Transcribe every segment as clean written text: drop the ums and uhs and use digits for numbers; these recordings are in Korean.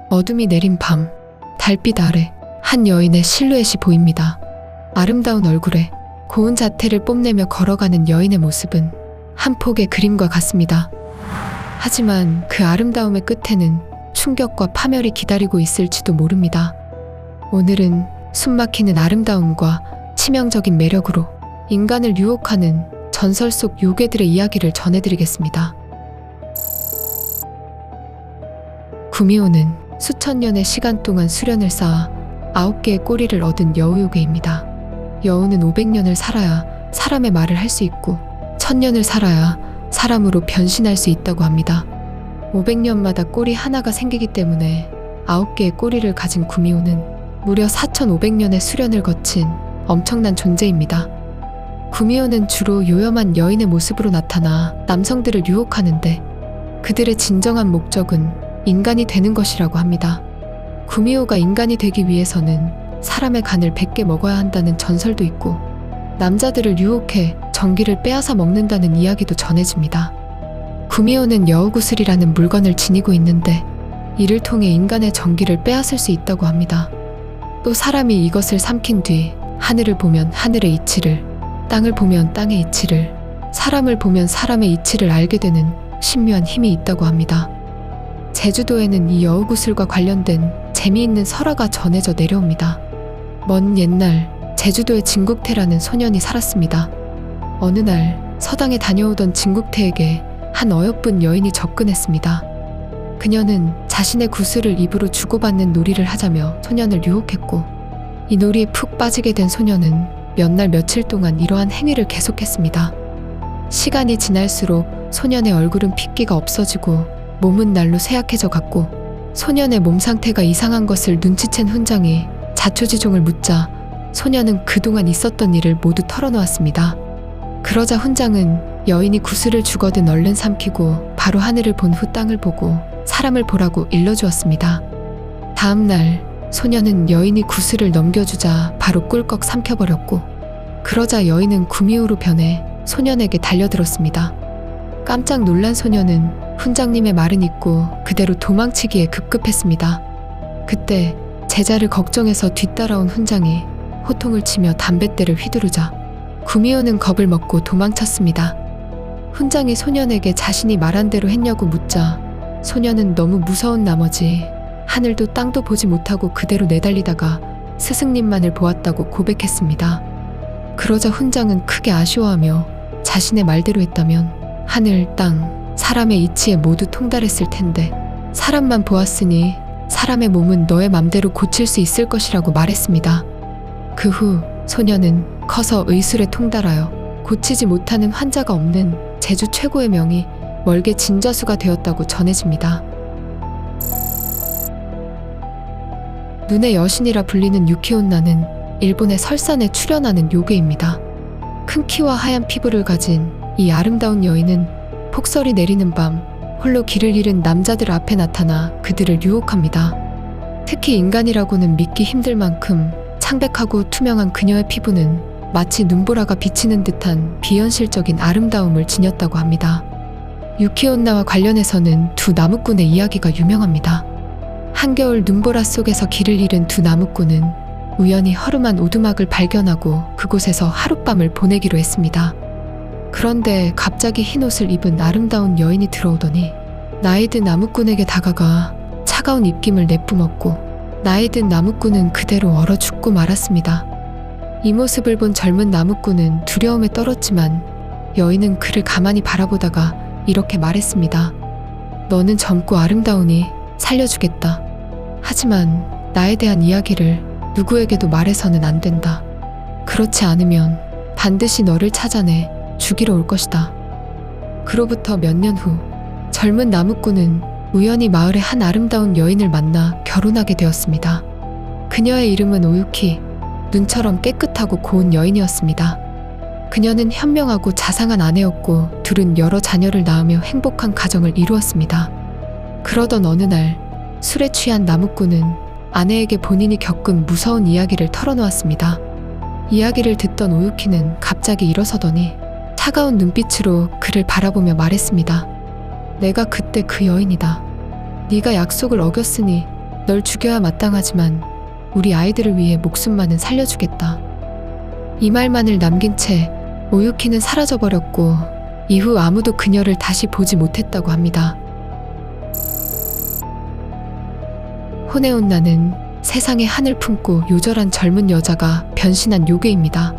어둠이 내린 밤, 달빛 아래 한 여인의 실루엣이 보입니다. 아름다운 얼굴에 고운 자태를 뽐내며 걸어가는 여인의 모습은 한 폭의 그림과 같습니다. 하지만 그 아름다움의 끝에는 충격과 파멸이 기다리고 있을지도 모릅니다. 오늘은 숨막히는 아름다움과 치명적인 매력으로 인간을 유혹하는 전설 속 요괴들의 이야기를 전해드리겠습니다. 구미호는 수천 년의 시간 동안 수련을 쌓아 9개의 꼬리를 얻은 여우요괴입니다. 여우는 500년을 살아야 사람의 말을 할 수 있고 1000년을 살아야 사람으로 변신할 수 있다고 합니다. 500년마다 꼬리 하나가 생기기 때문에 9개의 꼬리를 가진 구미호는 무려 4500년의 수련을 거친 엄청난 존재입니다. 구미호는 주로 요염한 여인의 모습으로 나타나 남성들을 유혹하는데 그들의 진정한 목적은 인간이 되는 것이라고 합니다. 구미호가 인간이 되기 위해서는 사람의 간을 100개 먹어야 한다는 전설도 있고 남자들을 유혹해 전기를 빼앗아 먹는다는 이야기도 전해집니다. 구미호는 여우구슬이라는 물건을 지니고 있는데 이를 통해 인간의 전기를 빼앗을 수 있다고 합니다. 또 사람이 이것을 삼킨 뒤 하늘을 보면 하늘의 이치를, 땅을 보면 땅의 이치를, 사람을 보면 사람의 이치를 알게 되는 신묘한 힘이 있다고 합니다. 제주도에는 이 여우구슬과 관련된 재미있는 설화가 전해져 내려옵니다. 먼 옛날 제주도에 진국태라는 소년이 살았습니다. 어느 날 서당에 다녀오던 진국태에게 한 어여쁜 여인이 접근했습니다. 그녀는 자신의 구슬을 입으로 주고받는 놀이를 하자며 소년을 유혹했고 이 놀이에 푹 빠지게 된 소년은 몇 날 며칠 동안 이러한 행위를 계속했습니다. 시간이 지날수록 소년의 얼굴은 핏기가 없어지고 몸은 날로 쇠약해져 갔고 소년의 몸 상태가 이상한 것을 눈치챈 훈장이 자초지종을 묻자 소년은 그동안 있었던 일을 모두 털어놓았습니다. 그러자 훈장은 여인이 구슬을 주거든 얼른 삼키고 바로 하늘을 본 후 땅을 보고 사람을 보라고 일러주었습니다. 다음 날 소년은 여인이 구슬을 넘겨주자 바로 꿀꺽 삼켜버렸고 그러자 여인은 구미호로 변해 소년에게 달려들었습니다. 깜짝 놀란 소년은 훈장님의 말은 잊고 그대로 도망치기에 급급했습니다. 그때 제자를 걱정해서 뒤따라온 훈장이 호통을 치며 담뱃대를 휘두르자 구미호는 겁을 먹고 도망쳤습니다. 훈장이 소년에게 자신이 말한 대로 했냐고 묻자 소년은 너무 무서운 나머지 하늘도 땅도 보지 못하고 그대로 내달리다가 스승님만을 보았다고 고백했습니다. 그러자 훈장은 크게 아쉬워하며 자신의 말대로 했다면 하늘, 땅, 사람의 이치에 모두 통달했을 텐데 사람만 보았으니 사람의 몸은 너의 맘대로 고칠 수 있을 것이라고 말했습니다. 그 후 소년은 커서 의술에 통달하여 고치지 못하는 환자가 없는 제주 최고의 명의 월계 진저수가 되었다고 전해집니다. 눈의 여신이라 불리는 유키온나는 일본의 설산에 출연하는 요괴입니다. 큰 키와 하얀 피부를 가진 이 아름다운 여인은 폭설이 내리는 밤 홀로 길을 잃은 남자들 앞에 나타나 그들을 유혹합니다. 특히 인간이라고는 믿기 힘들 만큼 창백하고 투명한 그녀의 피부는 마치 눈보라가 비치는 듯한 비현실적인 아름다움을 지녔다고 합니다. 유키온나와 관련해서는 두 나무꾼의 이야기가 유명합니다. 한겨울 눈보라 속에서 길을 잃은 두 나무꾼은 우연히 허름한 오두막을 발견하고 그곳에서 하룻밤을 보내기로 했습니다. 그런데 갑자기 흰 옷을 입은 아름다운 여인이 들어오더니 나이 든 나무꾼에게 다가가 차가운 입김을 내뿜었고 나이 든 나무꾼은 그대로 얼어 죽고 말았습니다. 이 모습을 본 젊은 나무꾼은 두려움에 떨었지만 여인은 그를 가만히 바라보다가 이렇게 말했습니다. 너는 젊고 아름다우니 살려주겠다. 하지만 나에 대한 이야기를 누구에게도 말해서는 안 된다. 그렇지 않으면 반드시 너를 찾아내 죽이러 올 것이다. 그로부터 몇 년 후 젊은 나무꾼은 우연히 마을의 한 아름다운 여인을 만나 결혼하게 되었습니다. 그녀의 이름은 오유키, 눈처럼 깨끗하고 고운 여인이었습니다. 그녀는 현명하고 자상한 아내였고 둘은 여러 자녀를 낳으며 행복한 가정을 이루었습니다. 그러던 어느 날 술에 취한 나무꾼은 아내에게 본인이 겪은 무서운 이야기를 털어놓았습니다. 이야기를 듣던 오유키는 갑자기 일어서더니 차가운 눈빛으로 그를 바라보며 말했습니다. 내가 그때 그 여인이다. 네가 약속을 어겼으니 널 죽여야 마땅하지만 우리 아이들을 위해 목숨만은 살려주겠다. 이 말만을 남긴 채 오유키는 사라져버렸고 이후 아무도 그녀를 다시 보지 못했다고 합니다. 호네온나는 세상에 한을 품고 요절한 젊은 여자가 변신한 요괴입니다.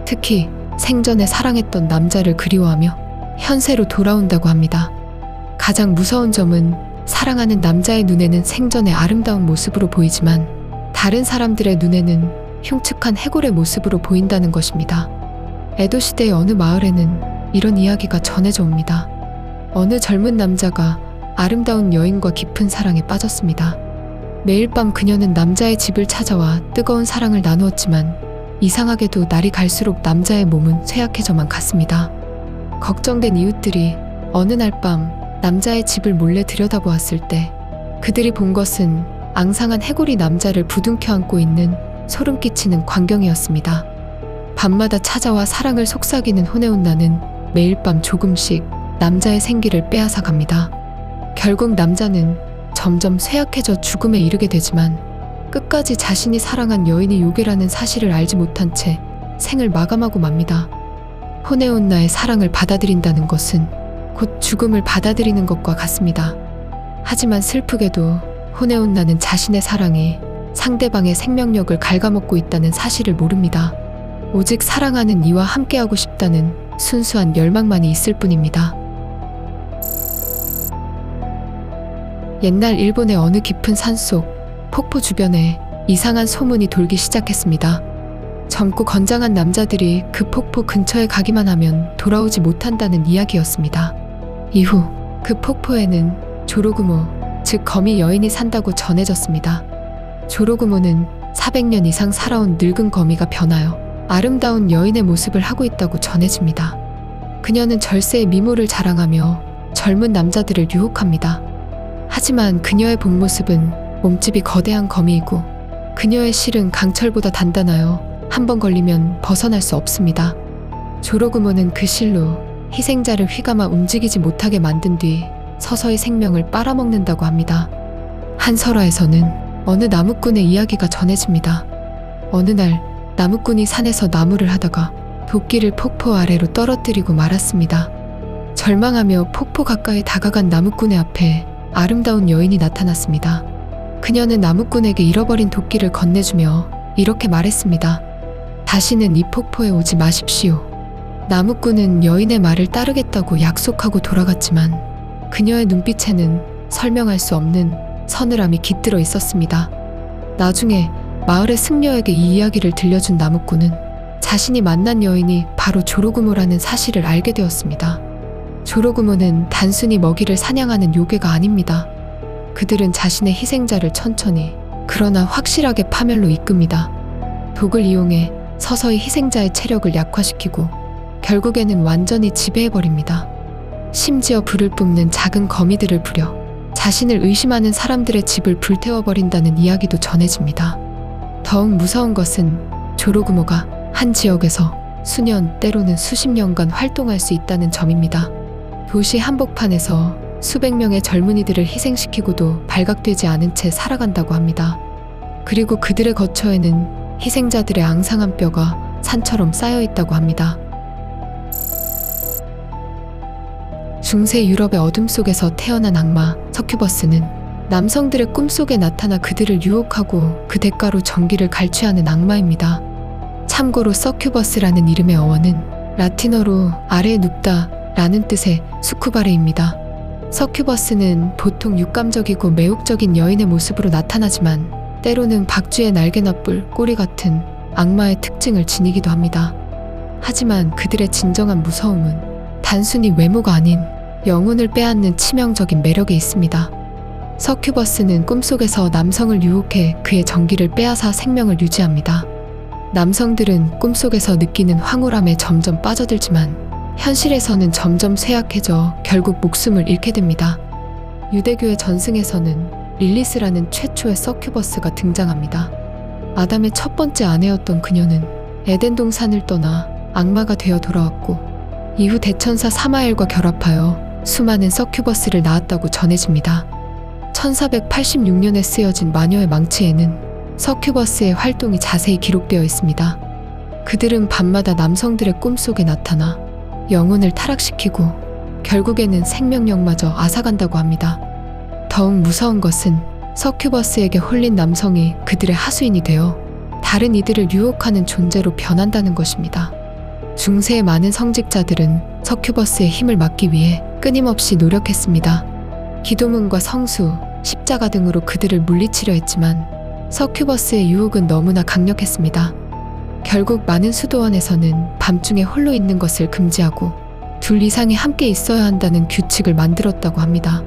특히 생전에 사랑했던 남자를 그리워하며 현세로 돌아온다고 합니다. 가장 무서운 점은 사랑하는 남자의 눈에는 생전의 아름다운 모습으로 보이지만 다른 사람들의 눈에는 흉측한 해골의 모습으로 보인다는 것입니다. 에도 시대의 어느 마을에는 이런 이야기가 전해져 옵니다. 어느 젊은 남자가 아름다운 여인과 깊은 사랑에 빠졌습니다. 매일 밤 그녀는 남자의 집을 찾아와 뜨거운 사랑을 나누었지만 이상하게도 날이 갈수록 남자의 몸은 쇠약해져만 갔습니다. 걱정된 이웃들이 어느 날 밤 남자의 집을 몰래 들여다보았을 때 그들이 본 것은 앙상한 해골이 남자를 부둥켜 안고 있는 소름 끼치는 광경이었습니다. 밤마다 찾아와 사랑을 속삭이는 호네온나는 매일 밤 조금씩 남자의 생기를 빼앗아 갑니다. 결국 남자는 점점 쇠약해져 죽음에 이르게 되지만 끝까지 자신이 사랑한 여인이 요괴라는 사실을 알지 못한 채 생을 마감하고 맙니다. 호네온나의 사랑을 받아들인다는 것은 곧 죽음을 받아들이는 것과 같습니다. 하지만 슬프게도 호네온나는 자신의 사랑이 상대방의 생명력을 갉아먹고 있다는 사실을 모릅니다. 오직 사랑하는 이와 함께하고 싶다는 순수한 열망만이 있을 뿐입니다. 옛날 일본의 어느 깊은 산속 폭포 주변에 이상한 소문이 돌기 시작했습니다. 젊고 건장한 남자들이 그 폭포 근처에 가기만 하면 돌아오지 못한다는 이야기였습니다. 이후 그 폭포에는 조로구모, 즉 거미 여인이 산다고 전해졌습니다. 조로구모는 400년 이상 살아온 늙은 거미가 변하여 아름다운 여인의 모습을 하고 있다고 전해집니다. 그녀는 절세의 미모를 자랑하며 젊은 남자들을 유혹합니다. 하지만 그녀의 본 모습은 몸집이 거대한 거미이고 그녀의 실은 강철보다 단단하여 한 번 걸리면 벗어날 수 없습니다. 조로구모는 그 실로 희생자를 휘감아 움직이지 못하게 만든 뒤 서서히 생명을 빨아먹는다고 합니다. 한 설화에서는 어느 나무꾼의 이야기가 전해집니다. 어느 날 나무꾼이 산에서 나무를 하다가 도끼를 폭포 아래로 떨어뜨리고 말았습니다. 절망하며 폭포 가까이 다가간 나무꾼의 앞에 아름다운 여인이 나타났습니다. 그녀는 나무꾼에게 잃어버린 도끼를 건네주며 이렇게 말했습니다. 다시는 이 폭포에 오지 마십시오. 나무꾼은 여인의 말을 따르겠다고 약속하고 돌아갔지만 그녀의 눈빛에는 설명할 수 없는 서늘함이 깃들어 있었습니다. 나중에 마을의 승려에게 이 이야기를 들려준 나무꾼은 자신이 만난 여인이 바로 조로구모라는 사실을 알게 되었습니다. 조로구모는 단순히 먹이를 사냥하는 요괴가 아닙니다. 그들은 자신의 희생자를 천천히 그러나 확실하게 파멸로 이끕니다. 독을 이용해 서서히 희생자의 체력을 약화시키고 결국에는 완전히 지배해버립니다. 심지어 불을 뿜는 작은 거미들을 부려 자신을 의심하는 사람들의 집을 불태워버린다는 이야기도 전해집니다. 더욱 무서운 것은 조로구모가 한 지역에서 수년 때로는 수십 년간 활동할 수 있다는 점입니다. 도시 한복판에서 수백 명의 젊은이들을 희생시키고도 발각되지 않은 채 살아간다고 합니다. 그리고 그들의 거처에는 희생자들의 앙상한 뼈가 산처럼 쌓여 있다고 합니다. 중세 유럽의 어둠 속에서 태어난 악마 서큐버스는 남성들의 꿈속에 나타나 그들을 유혹하고 그 대가로 전기를 갈취하는 악마입니다. 참고로 서큐버스라는 이름의 어원은 라틴어로 아래에 눕다 라는 뜻의 수쿠바레입니다. 서큐버스는 보통 육감적이고 매혹적인 여인의 모습으로 나타나지만 때로는 박쥐의 날개나 뿔, 꼬리 같은 악마의 특징을 지니기도 합니다. 하지만 그들의 진정한 무서움은 단순히 외모가 아닌 영혼을 빼앗는 치명적인 매력에 있습니다. 서큐버스는 꿈속에서 남성을 유혹해 그의 정기를 빼앗아 생명을 유지합니다. 남성들은 꿈속에서 느끼는 황홀함에 점점 빠져들지만 현실에서는 점점 쇠약해져 결국 목숨을 잃게 됩니다. 유대교의 전승에서는 릴리스라는 최초의 서큐버스가 등장합니다. 아담의 첫 번째 아내였던 그녀는 에덴 동산을 떠나 악마가 되어 돌아왔고 이후 대천사 사마엘과 결합하여 수많은 서큐버스를 낳았다고 전해집니다. 1486년에 쓰여진 마녀의 망치에는 서큐버스의 활동이 자세히 기록되어 있습니다. 그들은 밤마다 남성들의 꿈속에 나타나 영혼을 타락시키고 결국에는 생명력마저 앗아간다고 합니다. 더욱 무서운 것은 서큐버스에게 홀린 남성이 그들의 하수인이 되어 다른 이들을 유혹하는 존재로 변한다는 것입니다. 중세의 많은 성직자들은 서큐버스의 힘을 막기 위해 끊임없이 노력했습니다. 기도문과 성수, 십자가 등으로 그들을 물리치려 했지만 서큐버스의 유혹은 너무나 강력했습니다. 결국 많은 수도원에서는 밤중에 홀로 있는 것을 금지하고 둘 이상이 함께 있어야 한다는 규칙을 만들었다고 합니다.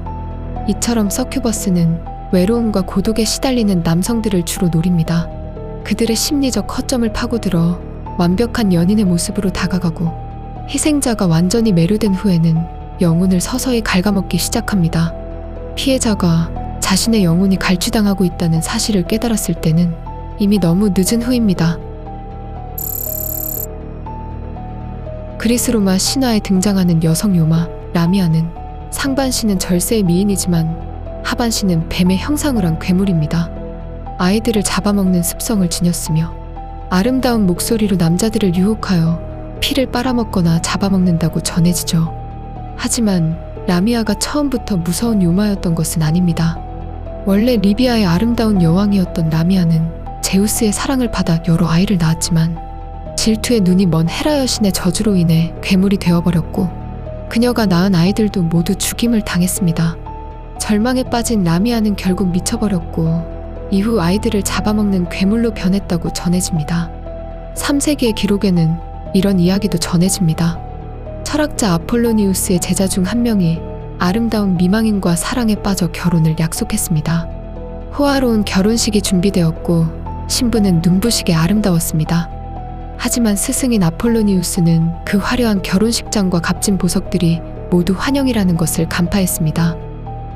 이처럼 서큐버스는 외로움과 고독에 시달리는 남성들을 주로 노립니다. 그들의 심리적 허점을 파고들어 완벽한 연인의 모습으로 다가가고 희생자가 완전히 매료된 후에는 영혼을 서서히 갉아먹기 시작합니다. 피해자가 자신의 영혼이 갈취당하고 있다는 사실을 깨달았을 때는 이미 너무 늦은 후입니다. 그리스 로마 신화에 등장하는 여성 요마 라미아는 상반신은 절세의 미인이지만 하반신은 뱀의 형상을 한 괴물입니다. 아이들을 잡아먹는 습성을 지녔으며 아름다운 목소리로 남자들을 유혹하여 피를 빨아먹거나 잡아먹는다고 전해지죠. 하지만 라미아가 처음부터 무서운 요마였던 것은 아닙니다. 원래 리비아의 아름다운 여왕이었던 라미아는 제우스의 사랑을 받아 여러 아이를 낳았지만 질투에 눈이 먼 헤라 여신의 저주로 인해 괴물이 되어버렸고 그녀가 낳은 아이들도 모두 죽임을 당했습니다. 절망에 빠진 라미아는 결국 미쳐버렸고 이후 아이들을 잡아먹는 괴물로 변했다고 전해집니다. 3세기의 기록에는 이런 이야기도 전해집니다. 철학자 아폴로니우스의 제자 중 한 명이 아름다운 미망인과 사랑에 빠져 결혼을 약속했습니다. 호화로운 결혼식이 준비되었고 신부는 눈부시게 아름다웠습니다. 하지만 스승인 아폴로니우스는 그 화려한 결혼식장과 값진 보석들이 모두 환영이라는 것을 간파했습니다.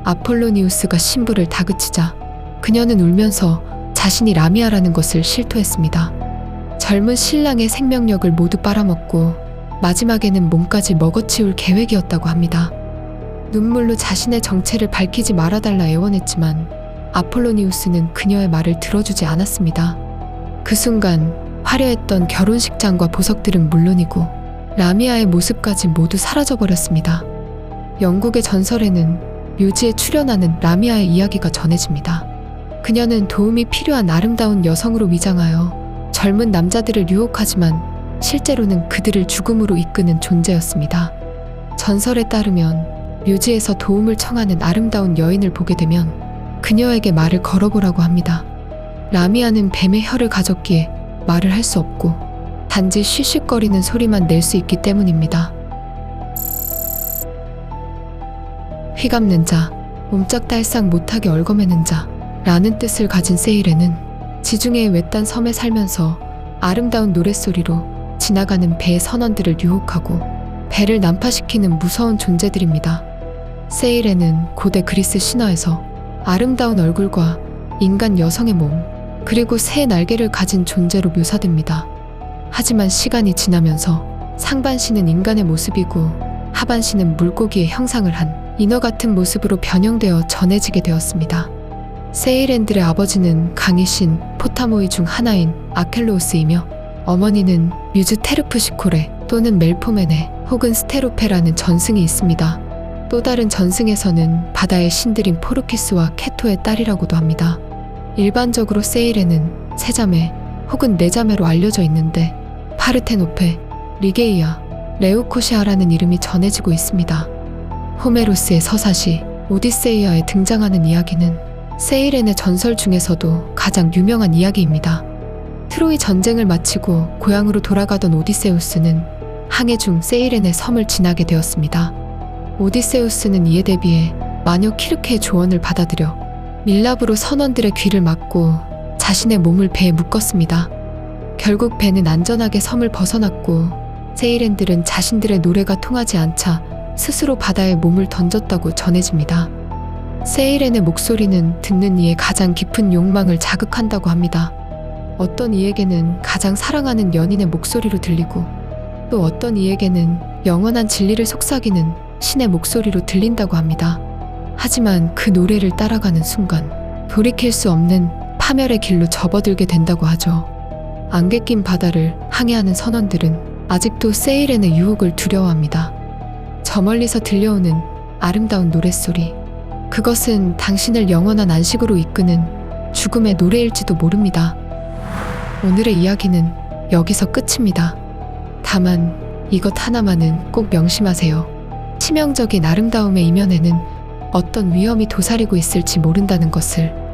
아폴로니우스가 신부를 다그치자 그녀는 울면서 자신이 라미아라는 것을 실토했습니다. 젊은 신랑의 생명력을 모두 빨아먹고 마지막에는 몸까지 먹어치울 계획이었다고 합니다. 눈물로 자신의 정체를 밝히지 말아달라 애원했지만 아폴로니우스는 그녀의 말을 들어주지 않았습니다. 그 순간 화려했던 결혼식장과 보석들은 물론이고 라미아의 모습까지 모두 사라져버렸습니다. 영국의 전설에는 묘지에 출연하는 라미아의 이야기가 전해집니다. 그녀는 도움이 필요한 아름다운 여성으로 위장하여 젊은 남자들을 유혹하지만 실제로는 그들을 죽음으로 이끄는 존재였습니다. 전설에 따르면 묘지에서 도움을 청하는 아름다운 여인을 보게 되면 그녀에게 말을 걸어보라고 합니다. 라미아는 뱀의 혀를 가졌기에 말을 할 수 없고 단지 쉬쉬거리는 소리만 낼 수 있기 때문입니다. 휘감는 자, 옴짝달싹 못하게 얽어매는 자 라는 뜻을 가진 세일에는 지중해의 외딴 섬에 살면서 아름다운 노랫소리로 지나가는 배의 선원들을 유혹하고 배를 난파시키는 무서운 존재들입니다. 세일에는 고대 그리스 신화에서 아름다운 얼굴과 인간 여성의 몸, 그리고 새 날개를 가진 존재로 묘사됩니다. 하지만 시간이 지나면서 상반신은 인간의 모습이고 하반신은 물고기의 형상을 한 인어 같은 모습으로 변형되어 전해지게 되었습니다. 세일랜들의 아버지는 강의신 포타모이 중 하나인 아켈로우스이며 어머니는 뮤즈 테르프시코레 또는 멜포메네 혹은 스테로페라는 전승이 있습니다. 또 다른 전승에서는 바다의 신들인 포르키스와 케토의 딸이라고도 합니다. 일반적으로 세일에는 세자매 혹은 네자매로 알려져 있는데 파르테노페, 리게이아, 레우코시아라는 이름이 전해지고 있습니다. 호메로스의 서사시 오디세이아에 등장하는 이야기는 세일엔의 전설 중에서도 가장 유명한 이야기입니다. 트로이 전쟁을 마치고 고향으로 돌아가던 오디세우스는 항해 중 세일엔의 섬을 지나게 되었습니다. 오디세우스는 이에 대비해 마녀 키르케의 조언을 받아들여 밀랍으로 선원들의 귀를 막고 자신의 몸을 배에 묶었습니다. 결국 배는 안전하게 섬을 벗어났고 세일엔들은 자신들의 노래가 통하지 않자 스스로 바다에 몸을 던졌다고 전해집니다. 세일엔의 목소리는 듣는 이의 가장 깊은 욕망을 자극한다고 합니다. 어떤 이에게는 가장 사랑하는 연인의 목소리로 들리고 또 어떤 이에게는 영원한 진리를 속삭이는 신의 목소리로 들린다고 합니다. 하지만 그 노래를 따라가는 순간 돌이킬 수 없는 파멸의 길로 접어들게 된다고 하죠. 안개 낀 바다를 항해하는 선원들은 아직도 세일렌의 유혹을 두려워합니다. 저 멀리서 들려오는 아름다운 노랫소리. 그것은 당신을 영원한 안식으로 이끄는 죽음의 노래일지도 모릅니다. 오늘의 이야기는 여기서 끝입니다. 다만 이것 하나만은 꼭 명심하세요. 치명적인 아름다움의 이면에는 어떤 위험이 도사리고 있을지 모른다는 것을.